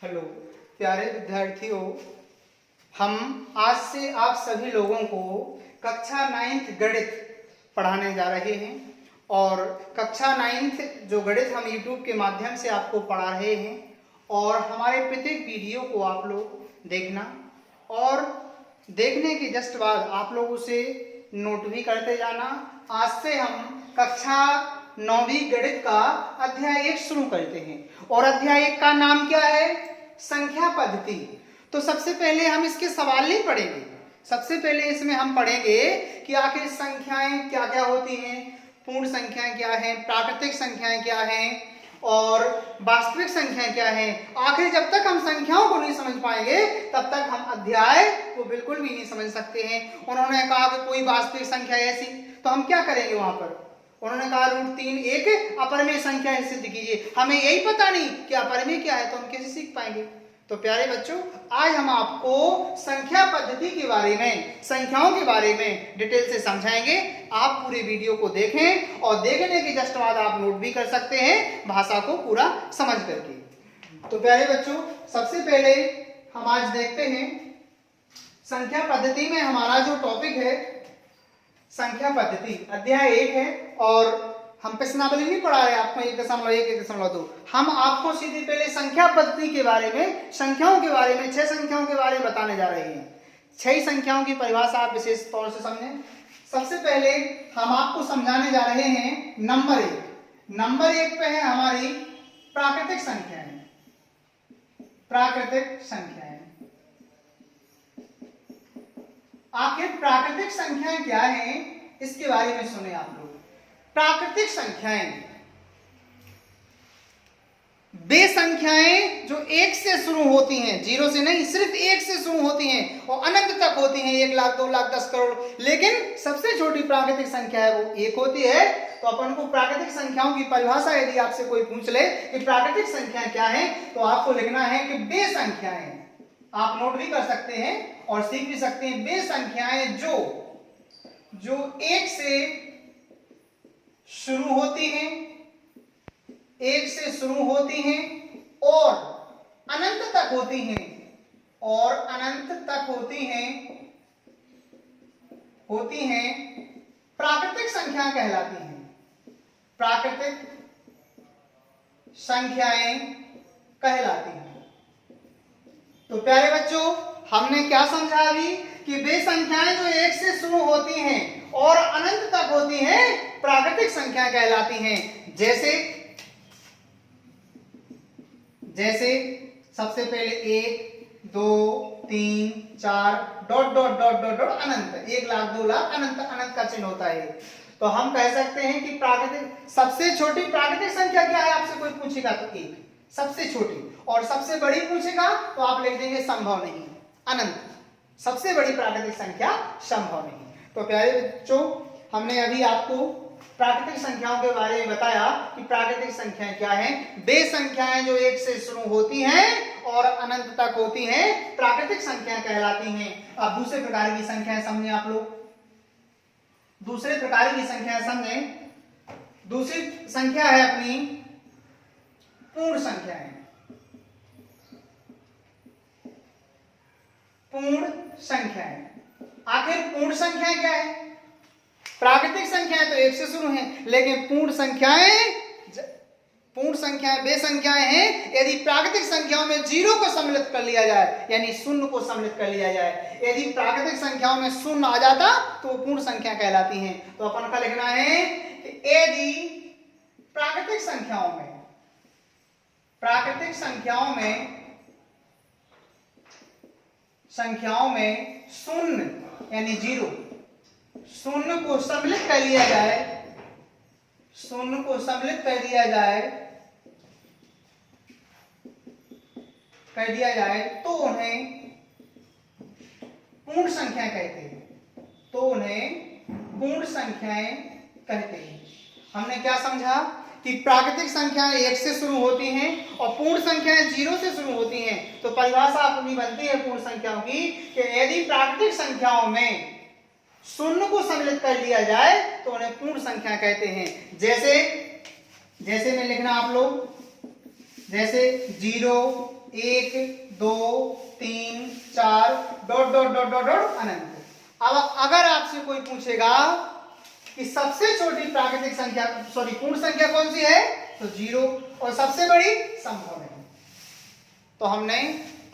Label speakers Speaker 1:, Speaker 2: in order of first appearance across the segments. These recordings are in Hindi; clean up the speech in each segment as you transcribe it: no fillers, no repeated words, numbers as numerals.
Speaker 1: हेलो प्यारे विद्यार्थियों, हम आज से आप सभी लोगों को कक्षा 9th गणित पढ़ाने जा रहे हैं। और कक्षा 9th जो गणित हम YouTube के माध्यम से आपको पढ़ा रहे हैं, और हमारे प्रत्येक वीडियो को आप लोग देखना, और देखने के जस्ट बाद आप लोग उसे नोट भी करते जाना। आज से हम कक्षा 9वीं गणित का अध्याय 1 शुरू करते हैं, और अध्याय 1 का नाम क्या है? संख्या पद्धति। तो सबसे पहले हम इसके सवाल नहीं पढ़ेंगे, सबसे पहले इसमें हम पढ़ेंगे कि आखिर संख्याएं क्या क्या होती हैं, पूर्ण संख्याएं क्या हैं, प्राकृतिक संख्याएं क्या हैं, और वास्तविक संख्याएं क्या हैं। आखिर जब तक हम संख्याओं को नहीं समझ पाएंगे तब तक हम अध्याय को बिल्कुल भी नहीं समझ सकते हैं। उन्होंने कहा कि कोई वास्तविक संख्या ऐसी, तो हम क्या करेंगे वहां पर? उन्होंने कहा √3 एक अपरिमेय संख्या है, सिद्ध कीजिए। हमें यही पता नहीं कि अपरिमेय क्या है, तो हम कैसे सीख पाएंगे? तो प्यारे बच्चों, आज हम आपको संख्या पद्धति के बारे में, संख्याओं के बारे में डिटेल से समझाएंगे। आप पूरे वीडियो को देखें, और देखने के जस्ट बाद आप नोट भी कर सकते हैं भाषा को पूरा समझ करके। तो प्यारे बच्चों, सबसे पहले हम आज देखते हैं संख्या पद्धति में हमारा जो टॉपिक है संख्या पद्धति, अध्याय 1 है। और हम प्रश्नावली नहीं पढ़ा रहे आपको 1.1, 1.2। हम आपको सीधे पहले संख्या पद्धति के बारे में, संख्याओं के बारे में, 6 संख्याओं के बारे में बताने जा रहे हैं। 6 संख्याओं की परिभाषा आप विशेष तौर से समझें। सबसे पहले हम आपको समझाने जा रहे हैं नंबर 1। नंबर 1 पे है हमारी प्राकृतिक संख्याएं। प्राकृतिक संख्याएं, आखिर प्राकृतिक संख्याएं क्या हैं, इसके बारे में सुने आप लोग। प्राकृतिक संख्याएं वे संख्याएं जो 1 से शुरू होती हैं, 0 से नहीं, सिर्फ 1 से शुरू होती हैं और अनंत तक होती हैं, 1 लाख, 2 लाख, 10 करोड़। लेकिन सबसे छोटी प्राकृतिक संख्या है वो 1 होती है। तो अपन को प्राकृतिक संख्याओं की परिभाषा यदि आपसे कोई पूछ ले कि प्राकृतिक संख्या क्या है, तो आपको लिखना है कि वे संख्याएं, आप नोट भी कर सकते हैं और सीख भी सकते हैं, वे संख्याएं जो 1 से शुरू होती हैं, 1 से शुरू होती हैं और अनंत तक होती हैं, और अनंत तक होती हैं प्राकृतिक संख्या कहलाती हैं। प्राकृतिक संख्याएं कहलाती हैं। तो प्यारे बच्चों, हमने क्या समझा अभी कि वे संख्याएं जो 1 से शुरू होती हैं और अनंत तक होती हैं प्राकृतिक संख्या कहलाती हैं। जैसे सबसे पहले 1, 2, 3, 4 dot dot dot dot dot अनंत, 1 लाख, 2 लाख, अनंत, अनंत का चिन्ह होता है। तो हम कह सकते हैं कि प्राकृतिक सबसे छोटी प्राकृतिक संख्या क्या है, आपसे कोई पूछेगा तो 1 सबसे छोटी, और सबसे बड़ी पूछेगा तो आप लिख देंगे संभव नहीं, अनंत। सबसे बड़ी प्राकृतिक संख्या संभव नहीं। तो प्यारे बच्चों, हमने अभी आपको प्राकृतिक संख्याओं के बारे में बताया कि प्राकृतिक संख्याएं क्या हैं। वे संख्याएं जो 1 से शुरू होती हैं और अनंत तक होती हैं प्राकृतिक संख्या कहलाती हैं। अब दूसरे प्रकार की संख्याएं समझें आप लोग। दूसरे प्रकार की संख्याएं समझें। दूसरी संख्या है अपनी पूर्ण संख्याएं। पूर्ण संख्याएं, आखिर पूर्ण संख्याएं क्या है? प्राकृतिक संख्याएं तो 1 से शुरू हैं, लेकिन पूर्ण संख्याएं वे संख्याएं हैं यदि प्राकृतिक संख्याओं में 0 को सम्मिलित कर लिया जाए, यानी 0 को सम्मिलित कर लिया जाए। यदि प्राकृतिक संख्याओं में 0 आ जाता तो वो पूर्ण संख्या कहलाती हैं। तो अपन का लिखना है कि यदि प्राकृतिक संख्याओं में 0 यानी 0 को सम्मिलित कर लिया जाए, 0 को सम्मिलित कर दिया जाए तो उन्हें पूर्ण संख्या कहते हैं। हमने क्या समझा कि प्राकृतिक संख्याएं 1 से शुरू होती हैं और पूर्ण संख्याएं 0 से शुरू होती हैं। तो परिभाषा अपनी बनती है पूर्ण संख्याओं की कि यदि प्राकृतिक संख्याओं में 0 को सम्मिलित कर लिया जाए तो उन्हें पूर्ण संख्या कहते हैं। जैसे में लिखना आप लोग, जैसे 0, 1 2 3 4 dot dot dot dot dot अनंत। अब अगर आपसे कोई पूछेगा कि सबसे छोटी प्राकृतिक संख्या पूर्ण संख्या कौन सी है, तो 0, और सबसे बड़ी संभव नहीं। तो हमने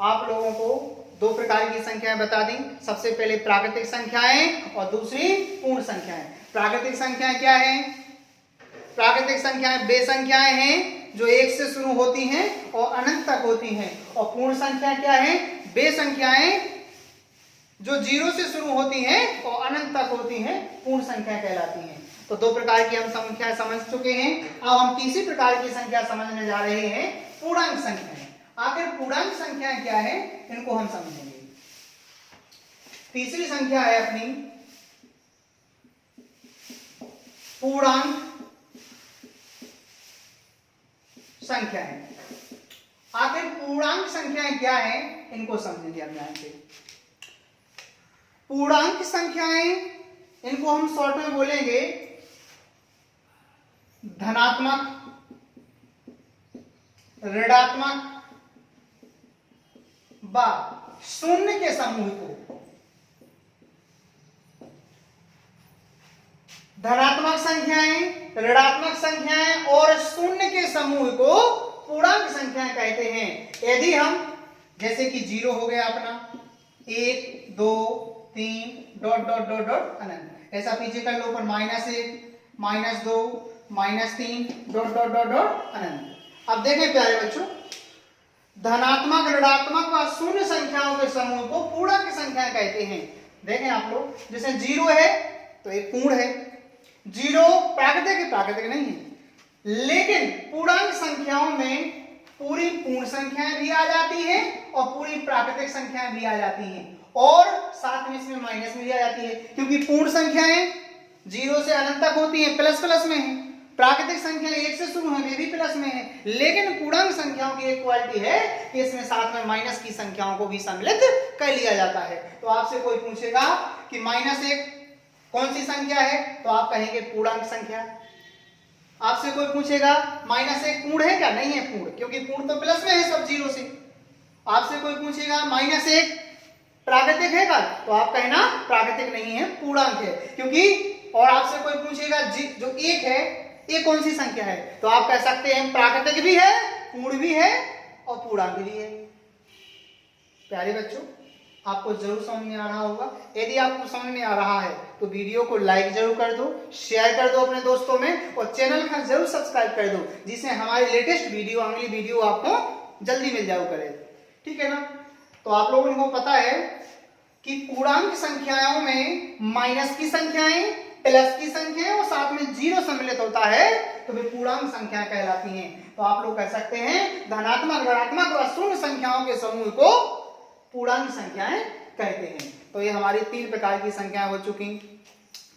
Speaker 1: आप लोगों को दो प्रकार की संख्याएं बता दी। सबसे पहले प्राकृतिक संख्याएं और दूसरी पूर्ण संख्याएं। प्राकृतिक संख्याएं क्या है? प्राकृतिक संख्याएं वे संख्याएं हैं जो 1 से शुरू होती हैं और अनंत तक होती हैं। और पूर्ण संख्या क्या है? वे संख्याएं जो 0 से शुरू होती हैं और अनंत तक होती हैं, पूर्ण संख्या कहलाती हैं। तो दो प्रकार की हम संख्या समझ चुके हैं। अब हम तीसरी प्रकार की संख्या समझने जा रहे हैं, पूर्णांक संख्याएं। आखिर पूर्णांक संख्याएं क्या है, इनको हम समझेंगे। तीसरी संख्या है अपनी पूर्णांक संख्याएं। आखिर पूर्णांक संख्याएं क्या है, इनको समझेंगे हम ध्यान से। पूर्णांक संख्याएं, इनको हम शॉर्ट में बोलेंगे धनात्मक, ऋणात्मक व शून्य के समूह को। धनात्मक संख्याएं, ऋणात्मक संख्याएं और शून्य के समूह को पूर्णांक संख्याएं कहते हैं। यदि हम जैसे कि 0 हो गया अपना, 1 2 3 डॉट डॉट डॉट डॉट अनंत, ऐसा पीछे कर लो पर -1 -2 -3 डॉट डॉट डॉट डॉट अनंत। अब देखें प्यारे बच्चों, धनात्मक, ऋणात्मक व शून्य संख्याओं के समूह को पूर्णांक संख्या कहते हैं। देखें आप लोग, जैसे 0 है तो एक पूर्ण है। 0 प्राकृतिक नहीं है, लेकिन पूर्णांक संख्याओं में पूरी पूर्ण संख्याएं भी आ जाती हैं और पूरी प्राकृतिक संख्याएं भी आ जाती हैं, और साथ में इसमें माइनस में भी आ जाती है, क्योंकि पूर्ण संख्याएं 0 से अनंत तक होती हैं, प्लस प्लस में है। प्राकृतिक संख्या 1 से शुरू है, वे भी प्लस में है। लेकिन पूर्णांक संख्याओं की एक क्वालिटी है कि इसमें साथ में माइनस की संख्याओं को भी सम्मिलित कर लिया जाता है। तो आपसे कोई पूछेगा कि -1 कौन सी संख्या है, तो आप कहेंगे पूर्णांक संख्या। आपसे कोई पूछेगा -1 पूर्ण है क्या? नहीं है पूर्ण, क्योंकि पूर्ण तो प्लस में है सब 0 से। आपसे कोई पूछेगा -1 प्राकृतिक है क्या, तो आप कहना प्राकृतिक नहीं है, पूर्णांक है। क्योंकि और आपसे कोई पूछेगा जो 1 है, ये कौन सी संख्या है, तो आप कह सकते हैं प्राकृतिक भी है, पूर्ण भी है और पूर्णांक भी है। प्यारे बच्चों, आपको जरूर समझ में आ रहा होगा। यदि आपको समझ में आ रहा है तो वीडियो को लाइक जरूर कर दो, शेयर कर दो अपने दोस्तों में, और चैनल का जरूर सब्सक्राइब कर दो, जिससे हमारी लेटेस्ट वीडियो, अगली वीडियो आपको जल्दी मिल जाओ करे। ठीक है ना? तो आप लोगों को पता है कि पूर्णांक संख्याओं में माइनस की संख्याएं, प्लस की संख्याएं और साथ में 0 सम्मिलित होता है, तो वे पूर्णांक संख्याएं कहलाती हैं। तो आप लोग कह सकते हैं धनात्मक, ऋणात्मक और शून्य संख्याओं के समूह को पूर्णांक संख्याएं कहते हैं। तो ये हमारी 3 प्रकार की संख्याएं हो चुकी।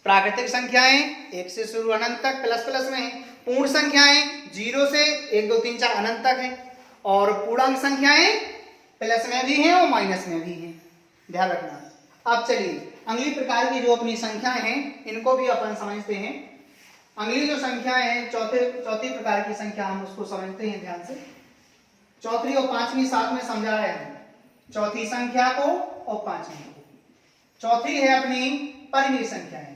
Speaker 1: प्राकृतिक संख्याएं 1 से शुरू अनंत तक प्लस प्लस में है। पूर्ण संख्याएं 0 से 1 2 3 4 अनंत तक है, और पूर्णांक संख्याएं प्लस में भी हैं और माइनस में भी हैं, ध्यान रखना। अब चलिए अगली प्रकार की जो अपनी संख्याएं हैं, इनको भी अपन समझते हैं। अगली जो संख्याएं हैं, चौथी प्रकार की संख्या, हम उसको समझते हैं ध्यान से। चौथी और पांचवी साथ में समझा रहे हैं, चौथी संख्या को और पांचवी को। चौथी है अपनी परिमेय संख्याएं।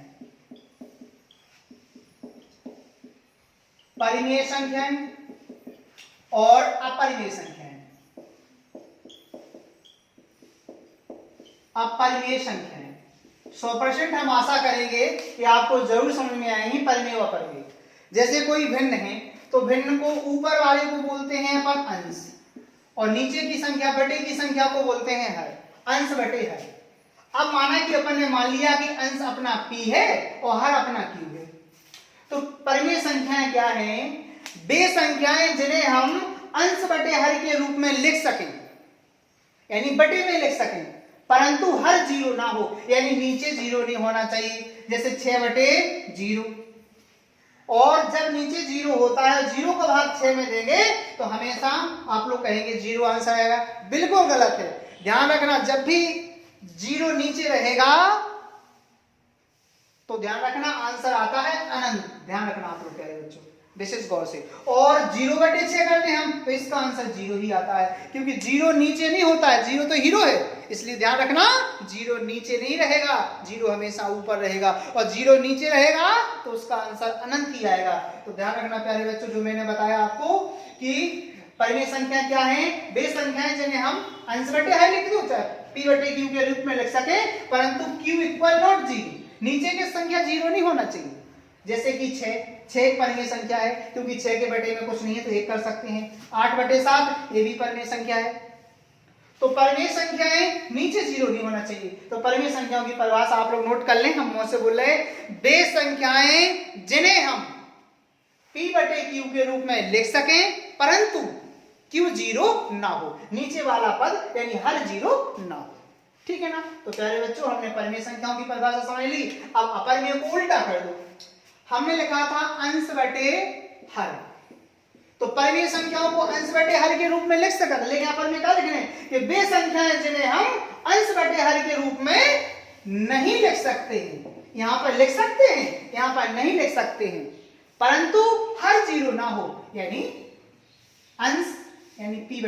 Speaker 1: परिमेय संख्याएं और अपरिमेय संख्याएं। अपरिमेय संख्याएं 100% हम आशा करेंगे कि आपको जरूर समझ में आएंगी परिमेय और अपरिमेय। जैसे कोई भिन्न है, तो भिन्न को ऊपर वाले को बोलते हैं अपन अंश, और नीचे की संख्या, बटे की संख्या को बोलते हैं हर। अंश बटे हर। अब माना कि अपन ने मान लिया कि अंश अपना p है और हर अपना q है, तो परिमेय संख्याएं क्या हैं? वे संख्याएं जिन्हें हम अंश बटे हर के रूप में लिख सकें, यानी बटे में लिख सकें, परंतु हर 0 ना हो, यानी नीचे 0 नहीं होना चाहिए। जैसे 6/0, और जब नीचे 0 होता है, 0 का भाग 6 में देंगे तो हमेशा आप लोग कहेंगे 0 आंसर आएगा। बिल्कुल गलत है। ध्यान रखना, जब भी 0 नीचे रहेगा तो ध्यान रखना आंसर आता है अनंत। ध्यान रखना आप लोग प्यारे बच्चों, विशेष गौर से। और 0/6 करते हैं हम तो इसका आंसर 0 ही आता है, क्योंकि 0 नीचे नहीं होता है, 0 तो हीरो है, इसलिए ध्यान रखना 0 नीचे नहीं रहेगा, 0 हमेशा ऊपर रहेगा, और 0 नीचे रहेगा तो उसका आंसर अनंत ही आएगा। तो ध्यान रखना प्यारे बच्चों, जो मैंने बताया आपको कि परिमेय संख्या क्या है, वे संख्याएं जिन्हें हम अंश बटे हर लिख दो, चाहे p बटे q के रूप में लिख सके, परंतु q इक्वल नॉट 0, नीचे की संख्या 0 नहीं होना चाहिए। जैसे कि 6 एक परिमेय संख्या है, क्योंकि 6 के बटे में कुछ नहीं है तो 1 कर सकते हैं। 8/7 ये भी परिमेय संख्या है। तो परिमेय संख्याएं नीचे 0 नहीं होना चाहिए। तो परिमेय संख्याओं की परिभाषा आप लोग नोट कर लें, हम मुझसे बोल रहे हैं वे संख्याएं जिन्हें हम p/q के रूप में लिख सकें, परंतु q 0 ना हो, नीचे वाला पद यानी हर 0 ना हो। ठीक है ना। तो प्यारे बच्चों, हमने परिमेय संख्याओं की परिभाषा समझ ली। अब अपरिमेय को उल्टा कर दो। हमने लिखा था अंश बटे हर, तो परिमेय संख्याओं को अंश बटे हर के रूप में लिख सकते हैं, लेकिन अपरिमेय क्या लिख रहे हैं कि वे संख्याएं जिन्हें हम अंश बटे हर के रूप में नहीं लिख सकते हैं। यहां पर लिख सकते हैं, यहां पर नहीं लिख सकते हैं, परंतु हर 0 ना हो, यानी अंश यानी p/q।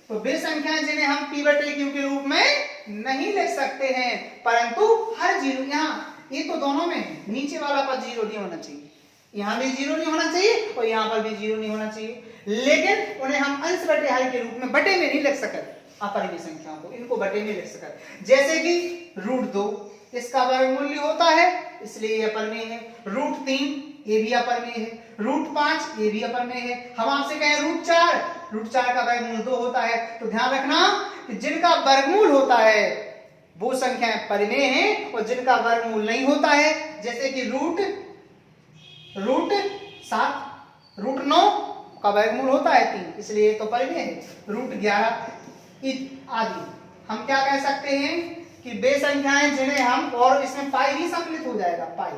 Speaker 1: तो वे संख्याएं जिन्हें हम p/q के रूप में नहीं लिख सकते हैं, परंतु हर 0, यहां ये तो दोनों में है, नीचे वाला पद 0 नहीं होना चाहिए, यहां भी 0 नहीं होना चाहिए और यहां पर भी 0 नहीं होना चाहिए, लेकिन उन्हें हम अंश बटे हर के रूप में बटे में नहीं लिख सकते। अपरिमेय संख्याओं को इनको बटे में लिख सकते, जैसे कि √2 इसका वर्गमूल होता है, इसलिए ये अपरिमेय है। √3 ये भी अपरिमेय है। √5 ये भी अपरिमेय है। हम आपसे कहें √4 का वर्गमूल 2 होता है। तो ध्यान रखना कि जिनका वर्गमूल होता है वो संख्याएं परिमेय हैं, और जिनका वर्गमूल नहीं होता है, जैसे कि √7 √9 का वर्गमूल होता है 3, इसलिए तो परिमेय है। √11 आदि हम क्या कह सकते हैं कि वे संख्याएं जिन्हें हम, और इसमें पाई भी सम्मिलित हो जाएगा, पाई,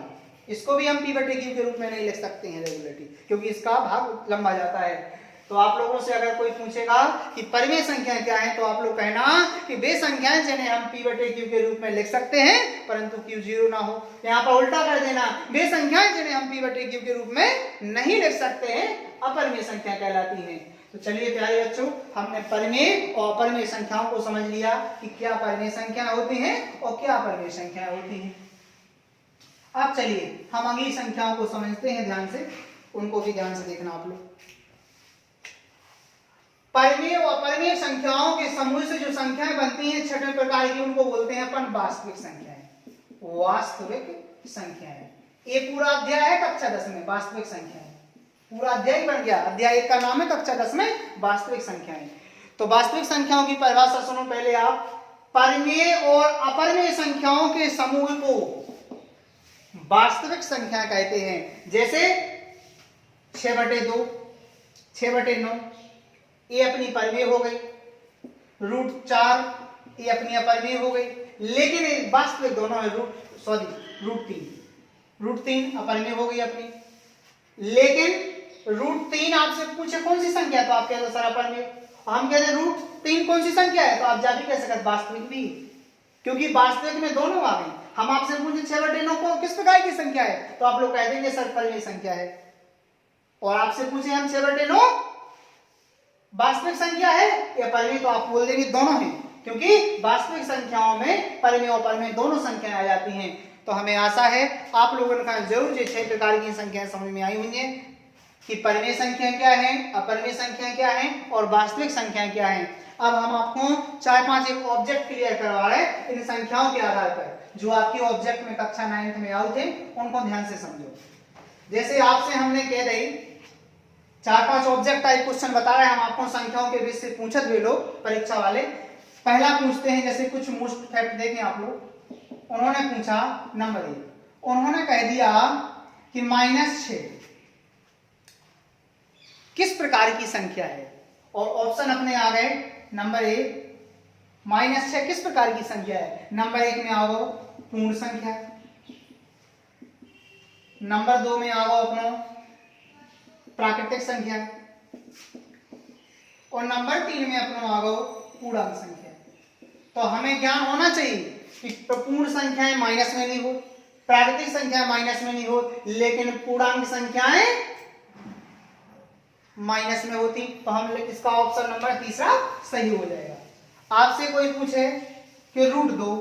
Speaker 1: इसको भी हम p/q के रूप में नहीं लिख सकते हैं रेगुलरली, क्योंकि इसका भाग लंबा जाता है। तो आप लोगों से अगर कोई पूछेगा कि परिमेय संख्याएं क्या है, तो आप लोग कहना कि वे संख्याएं जिन्हें हम p/q के रूप में लिख सकते हैं, परंतु q 0 ना हो। यहाँ पर उल्टा कर देना, वे संख्याएं जिन्हें हम p/q के रूप में नहीं लिख सकते हैं, अपरिमेय संख्या कहलाती हैं। तो चलिए प्यारे बच्चों, हमने परिमेय और अपरिमेय संख्याओं को समझ लिया कि क्या परिमेय संख्याएं होती हैं और क्या अपरिमेय संख्याएं होती हैं। अब चलिए हम अगली संख्याओं को समझते हैं ध्यान से, उनको भी ध्यान से देखना आप लोग। परिमेय और अपरिमेय संख्याओं के समूह से जो संख्याएं बनती हैं छठे प्रकार की, उनको बोलते हैं अपन वास्तविक संख्याएं। वास्तविक संख्याएं, ये पूरा अध्याय है कक्षा 10 में, वास्तविक संख्याएं पूरा अध्याय बन गया। अध्याय 1 का नाम है कक्षा 10 में वास्तविक संख्याएं। तो वास्तविक संख्याओं की परिभाषा सुनो पहले आप। परिमेय और अपरिमेय संख्याओं के समूह को वास्तविक संख्या कहते हैं। जैसे 6/2, 6/9 ये अपनी परिमेय हो गई, √4 ये अपनी अपरिमेय हो गई, लेकिन वास्तविक दोनों है। √3 अपरिमेय हो गई अपनी, लेकिन √3 आपसे पूछे कौन सी संख्या है, तो आप कहते सर अपरिमेय। हम कहते हैं √3 कौन सी संख्या है, तो आप जा भी कह सकते वास्तविक भी, क्योंकि वास्तविक में दोनों आ गई। हम आपसे पूछे 6/9 को किस प्रकार की संख्या है, तो आप लोग कह देंगे सर परिमेय संख्या है। और आपसे पूछे हम 6/9 वास्तविक संख्या है या परिमेय, तो आप बोल देंगे दोनों हैं, क्योंकि वास्तविक संख्याओं में परिमेय और अपरिमेय दोनों संख्याएं आ जाती हैं। तो हमें आशा है आप लोगों ने जरूर ये 6 प्रकार की संख्याएं समझ में आई हुई हैं कि परिमेय संख्या क्या है, अपरिमेय संख्या क्या है और वास्तविक संख्या क्या है। अब हम आपको 4-5 एक ऑब्जेक्ट क्लियर करवा रहे हैं इन संख्याओं के आधार पर, जो आपके ऑब्जेक्ट में कक्षा 9th में आए थे, उनको ध्यान से समझो। जैसे आपसे हमने कह रही 4-5 ऑब्जेक्ट टाइप क्वेश्चन बता रहे हैं, हम आपको संख्याओं के बीच से पूछत हुए लोग परीक्षा वाले। पहला पूछते हैं, जैसे कुछ मोस्ट फैक्ट देखें आप लोग। उन्होंने पूछा नंबर 1, उन्होंने कह दिया कि -6 किस प्रकार की संख्या है, और ऑप्शन अपने आ गए। नंबर 1 -6 किस प्रकार की संख्या है। नंबर 1 में आओ पूर्ण संख्या, नंबर 2 में आओ अपना प्राकृतिक संख्या, और नंबर 3 में अपना आओ पूर्णांक संख्या। तो हमें ज्ञान होना चाहिए कि पूर्ण संख्याएं माइनस में नहीं हो, प्राकृतिक संख्या माइनस में नहीं हो, लेकिन पूर्णांक संख्याएं माइनस में होती, तो हम इसका ऑप्शन नंबर तीसरा सही हो जाएगा। आपसे कोई पूछे कि √2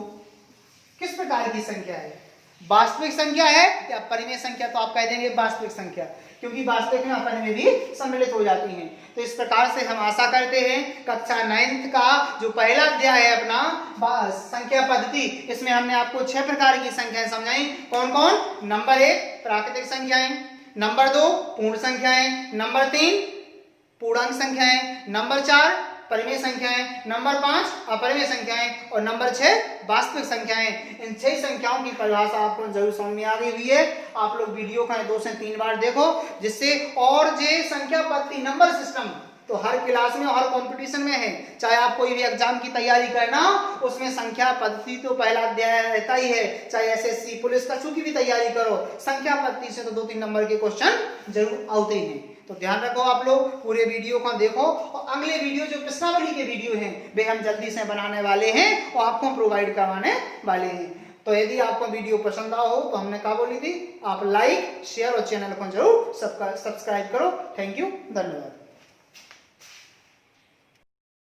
Speaker 1: किस प्रकार की संख्या है, वास्तविक संख्या है या परिमेय संख्या, तो आप कह देंगे वास्तविक संख्या, क्योंकि वास्तविक में अपन में भी सम्मिलित हो जाती हैं। तो इस प्रकार से हम आशा करते हैं कक्षा 9th का जो पहला अध्याय है अपना संख्या पद्धति, इसमें हमने आपको 6 प्रकार की संख्याएं समझाई। कौन कौन? नंबर 1 प्राकृतिक संख्याएं, नंबर 2 पूर्ण संख्याएं, नंबर 3 पूर्णांक संख्याएं, नंबर 4 परिमेय संख्याएं, नंबर 5 अपरिमेय संख्याएं और नंबर 6 वास्तविक संख्याएं। इन 6 संख्याओं की परिभाषा आपको जरूर समझ में आ गई हुई है। आप लोग वीडियो का 2 से 3 बार देखो, जिससे और जे संख्या पद्धति नंबर सिस्टम तो हर क्लास में और हर कंपटीशन में है, चाहे आप कोई भी एग्जाम की तैयारी करना हो उसमें संख्या पद्धति तो पहला अध्याय रहता ही है, चाहे एसएससी पुलिस का चूंकि भी तैयारी करो, संख्या पद्धति से तो 2-3 नंबर के क्वेश्चन जरूर आते ही हैं। तो ध्यान रखो, आप लोग पूरे वीडियो को देखो, और अगले वीडियो जो प्रश्नावली के वीडियो हैं वे हम जल्दी से बनाने वाले हैं और आपको प्रोवाइड करवाने वाले हैं। तो यदि आपको वीडियो पसंद आओ तो हमने क्या बोली थी, आप लाइक शेयर और चैनल को जरूर सब्सक्राइब करो। थैंक यू, धन्यवाद।